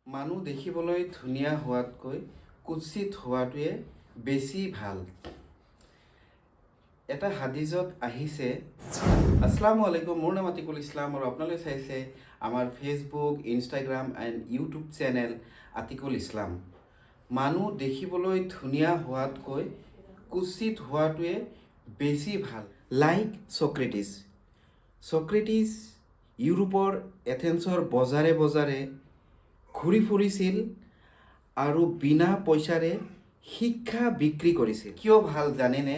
মানুহ দেখিবলৈ ধুনীয়া হোৱাতকৈ কুৎসিত হোৱাটোৱে বেছি ভাল। এটা হাদিছত আহিছে, আসসালামু আলাইকুম, মোৰ নাম আতিকুল ইছলাম আৰু আপোনালোকে চাইছে আমাৰ Facebook, Instagram and YouTube channel Atikul Islam. মানুহ দেখিবলৈ ধুনীয়া হোৱাতকৈ কুৎসিত হোৱাটোৱে বেছি ভাল। Like Socrates. ছক্ৰেটিছ ইউৰোপৰ এথেন্সৰ বজাৰে বজাৰে ঘূৰি ফুৰিছিল আৰু বিনা পইচাৰে শিক্ষা বিক্ৰী কৰিছিল। কিয় ভাল জানেনে?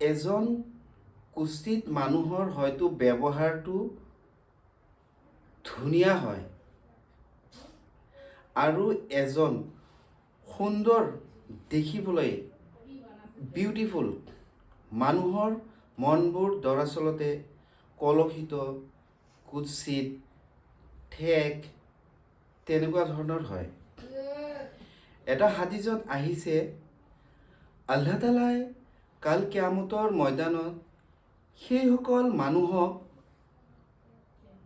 এজন কুৎসিত মানুহৰ হয়তো ব্যৱহাৰটো ধুনীয়া হয় আৰু এজন সুন্দৰ দেখিবলৈ বিউটিফুল মানুহৰ মনবোৰ দৰাচলতে কলুষিত, কুৎসিত, ঠেক তেনেকুৱা ধৰণৰ হয়। এটা হাদিছত আহিছে, আল্লাহ তাআলাই কাল কিয়ামতৰ ময়দানত সেইসকল মানুহক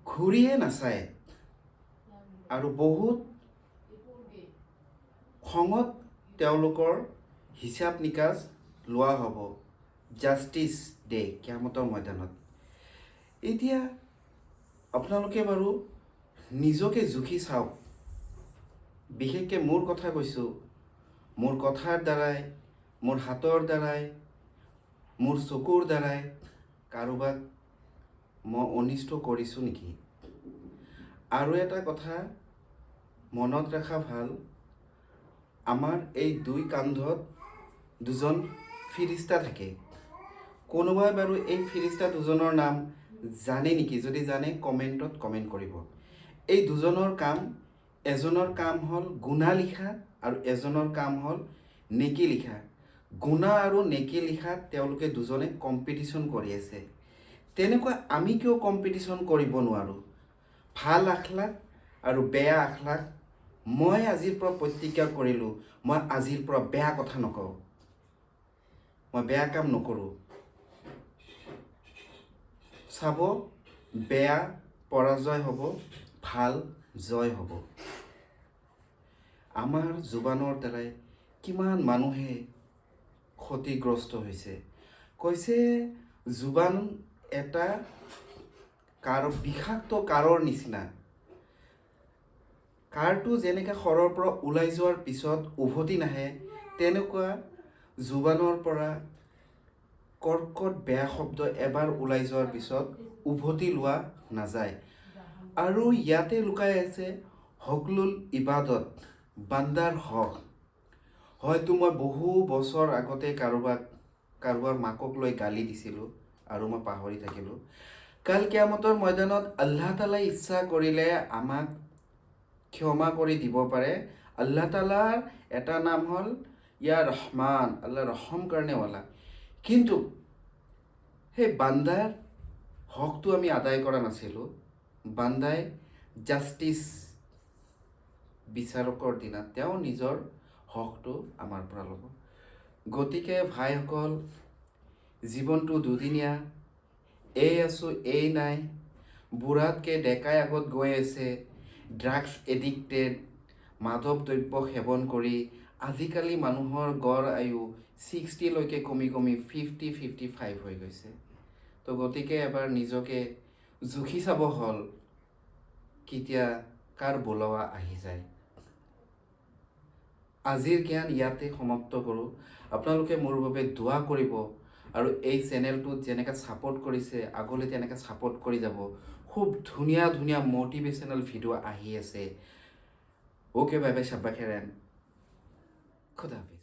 ঘূৰিয়ে নাচায় আৰু বহুত খঙত তেওঁলোকৰ হিচাপ নিকাচ লোৱা হ'ব। জাষ্টিছ ডে, কিয়ামতৰ ময়দানত। এতিয়া আপোনালোকে বাৰু নিজকে জুখি চাওক। বিশেষকৈ মোৰ কথা কৈছোঁ, মোৰ কথাৰ দ্বাৰাই, মোৰ হাতৰ দ্বাৰাই, মোৰ চকুৰ দ্বাৰাই কাৰোবাক মই অনিষ্ট কৰিছোঁ নেকি? আৰু এটা কথা মনত ৰখা ভাল, আমাৰ এই দুই কান্ধত দুজন ফিৰিষ্টা থাকে। কোনোবাই বাৰু এই ফিৰিষ্টা দুজনৰ নাম জানে নেকি? যদি জানে কমেণ্টত কমেণ্ট কৰিব। এই দুজনৰ কাম, এজনৰ কাম হ'ল গুনাহ লিখা আৰু এজনৰ কাম হ'ল নেকি লিখা। গুনাহ আৰু নেকি লিখাত তেওঁলোকে দুজনে কম্পিটিশ্যন কৰি আছে। তেনেকুৱা আমি কিয় কম্পিটিশ্যন কৰিব নোৱাৰোঁ? ভাল আখলাক আৰু বেয়া আখলাক মই আজিৰ পৰা প্ৰতিজ্ঞা কৰিলোঁ, মই আজিৰ পৰা বেয়া কথা নকওঁ, মই বেয়া কাম নকৰোঁ। চাব, বেয়া পৰাজয় হ'ব, ভাল জয় হ'ব। আমাৰ জুবানৰ দ্বাৰাই কিমান মানুহে ক্ষতিগ্ৰস্ত হৈছে। কৈছে জুবান এটা বিষাক্ত কাঁড়ৰ নিচিনা। কাঁড়টো যেনেকৈ শৰৰ পৰা ওলাই যোৱাৰ পিছত উভতি নাহে, তেনেকুৱা জুবানৰ পৰা কৰ্কট বেয়া শব্দ এবাৰ ওলাই যোৱাৰ পিছত উভতি লোৱা নাযায়। আৰু ইয়াতে লুকাই আছে হকলুল ইবাদত, বান্দাৰ হক। হয়তো মই বহু বছৰ আগতে কাৰোবাৰ মাকক লৈ গালি দিছিলোঁ আৰু মই পাহৰি থাকিলোঁ। কাল কিয়ামতৰ ময়দানত আল্লাহ তাআলাই ইচ্ছা কৰিলে আমাক ক্ষমা কৰি দিব পাৰে। আল্লাহ তাআলাৰ এটা নাম হ'ল ইয়া ৰহমান, আল্লাহ ৰহম কাৰণেৱালা। কিন্তু সেই বান্দাৰ হকটো আমি আদায় কৰা নাছিলোঁ। বান্দাই জাষ্টিছ বিচাৰকৰ দিনা তেওঁ নিজৰ হকটো আমাৰ পৰা ল'ব। গতিকে ভাইসকল, জীৱনটো দুদিনীয়া, এই আছোঁ এই নাই। বুঢ়াতকৈ ডেকাই আগত গৈ আছে। ড্ৰাগছ এডিক্টেড, মাদক দ্ৰব্য সেৱন কৰি আজিকালি মানুহৰ গড় আয়ু 60লৈকে কমি 55 হৈ গৈছে। তো গতিকে এবাৰ নিজকে জুখি চাব হ'ল, কেতিয়া কাৰ বোলোৱা আহি যায়। আজিৰ জ্ঞান ইয়াতে সমাপ্ত কৰোঁ। আপোনালোকে মোৰ বাবে দোৱা কৰিব আৰু এই চেনেলটোত যেনেকৈ ছাপোৰ্ট কৰিছে আগলৈ তেনেকৈ ছাপোৰ্ট কৰি যাব। খুব ধুনীয়া ধুনীয়া মটিভেশ্যনেল ভিডিঅ' আহি আছে। ওকে, বাই বাই, শাব্বা খেৰেন, খুদা হাফিজ।